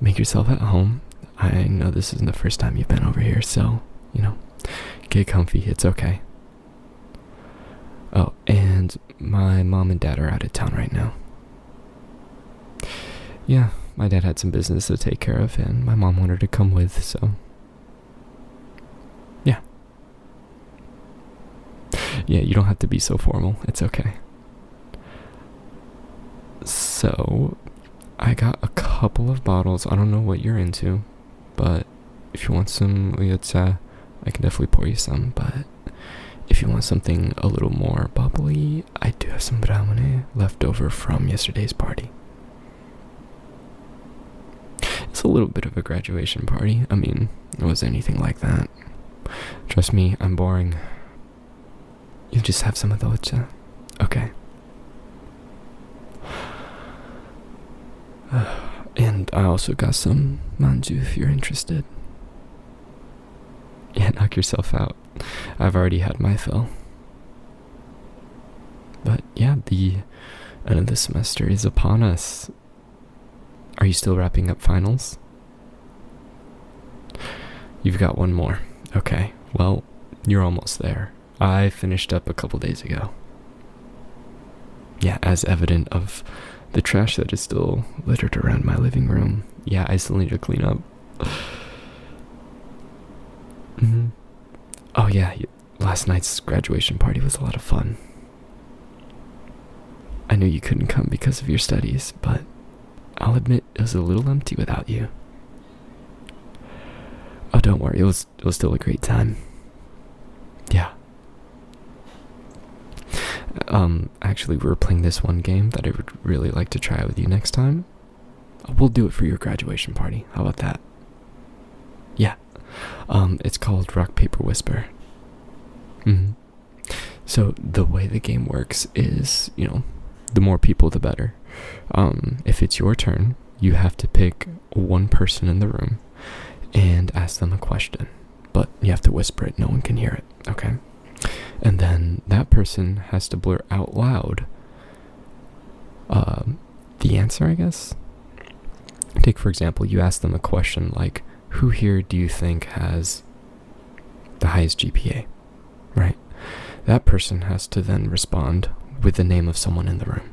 make yourself at home. I know this isn't the first time you've been over here, so, get comfy. It's okay. Oh, and my mom and dad are out of town right now. Yeah, my dad had some business to take care of, and my mom wanted to come with, so... Yeah. Yeah, you don't have to be so formal. It's okay. So, I got a couple of bottles. I don't know what you're into, but if you want some liotza, I can definitely pour you some, but if you want something a little more bubbly, I do have some brownie left over from yesterday's party. It's a little bit of a graduation party. I mean, it was anything like that. Trust me, I'm boring. You just have some of the liotza. Okay. And I also got some manju if you're interested. Yeah, knock yourself out. I've already had my fill. But yeah, the end of the semester is upon us. Are you still wrapping up finals? You've got one more. Okay, well, you're almost there. I finished up a couple days ago. Yeah, as evident of the trash that is still littered around my living room. Yeah, I still need to clean up. Oh yeah, last night's graduation party was a lot of fun. I knew you couldn't come because of your studies, but I'll admit it was a little empty without you. Oh, don't worry, it was still a great time. Yeah. Actually, we were playing this one game that I would really like to try with you next time. We'll do it for your graduation party. How about that? Yeah. It's called Rock, Paper, Whisper. So the way the game works is, the more people, the better. If it's your turn, you have to pick one person in the room and ask them a question. But you have to whisper it. No one can hear it. Okay? And then that person has to blurt out loud the answer, I guess. Take, for example, you ask them a question like, who here do you think has the highest GPA? Right? That person has to then respond with the name of someone in the room.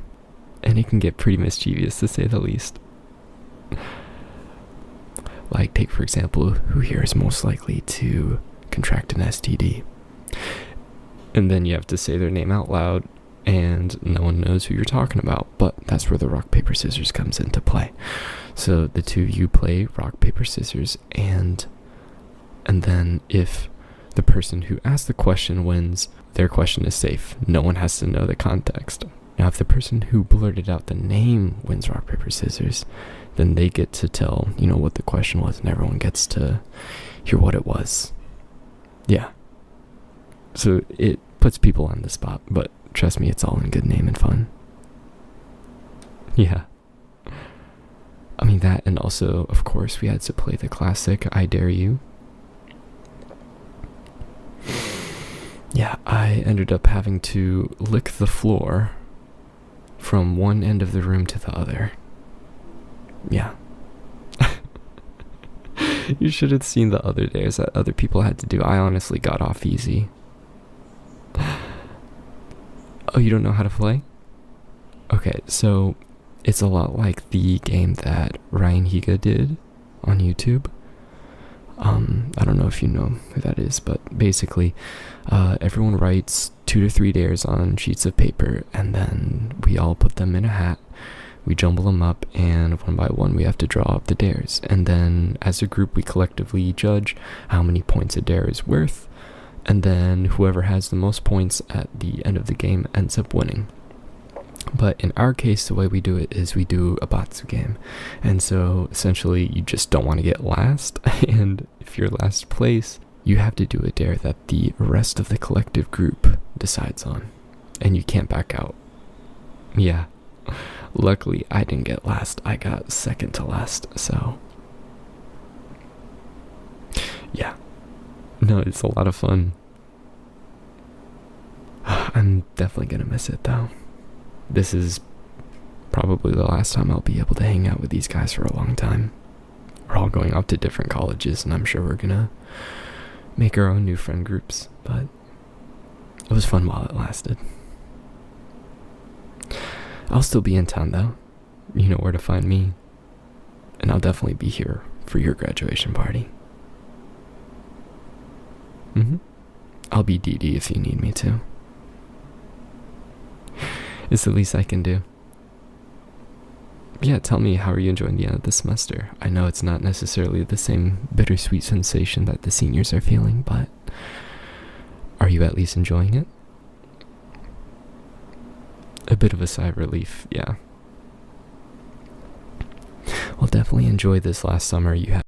And it can get pretty mischievous, to say the least. Like, take, for example, who here is most likely to contract an STD? And then you have to say their name out loud, and no one knows who you're talking about. But that's where the rock, paper, scissors comes into play. So the two of you play rock, paper, scissors, and then if the person who asked the question wins, their question is safe. No one has to know the context. Now, if the person who blurted out the name wins rock, paper, scissors, then they get to tell, what the question was, and everyone gets to hear what it was. Yeah. So it puts people on the spot, but trust me, it's all in good name and fun. Yeah. I mean, that, and also, of course, we had to play the classic I Dare You. Yeah, I ended up having to lick the floor from one end of the room to the other. Yeah. You should have seen the other days that other people had to do. I honestly got off easy. Oh, you don't know how to play? Okay, so it's a lot like the game that Ryan Higa did on YouTube. I don't know if you know who that is, but basically, everyone writes 2 to 3 dares on sheets of paper, and then we all put them in a hat. We jumble them up, and one by one we have to draw up the dares. And then as a group we collectively judge how many points a dare is worth, and then whoever has the most points at the end of the game ends up winning. But in our case, the way we do it is we do a Batsu game. And so essentially you just don't want to get last, and if you're last place, you have to do a dare that the rest of the collective group decides on, and you can't back out. Yeah. Luckily, I didn't get last. I got second to last, so... Yeah. No, it's a lot of fun. I'm definitely gonna miss it, though. This is probably the last time I'll be able to hang out with these guys for a long time. we're all going off to different colleges, and I'm sure we're gonna make our own new friend groups, but it was fun while it lasted. I'll still be in town though. You know where to find me. And I'll definitely be here for your graduation party. I'll be DD if you need me to. It's the least I can do. Yeah, tell me, how are you enjoying the end of the semester? I know it's not necessarily the same bittersweet sensation that the seniors are feeling, but are you at least enjoying it? A bit of a sigh of relief, yeah. Well, definitely enjoy this last summer you had.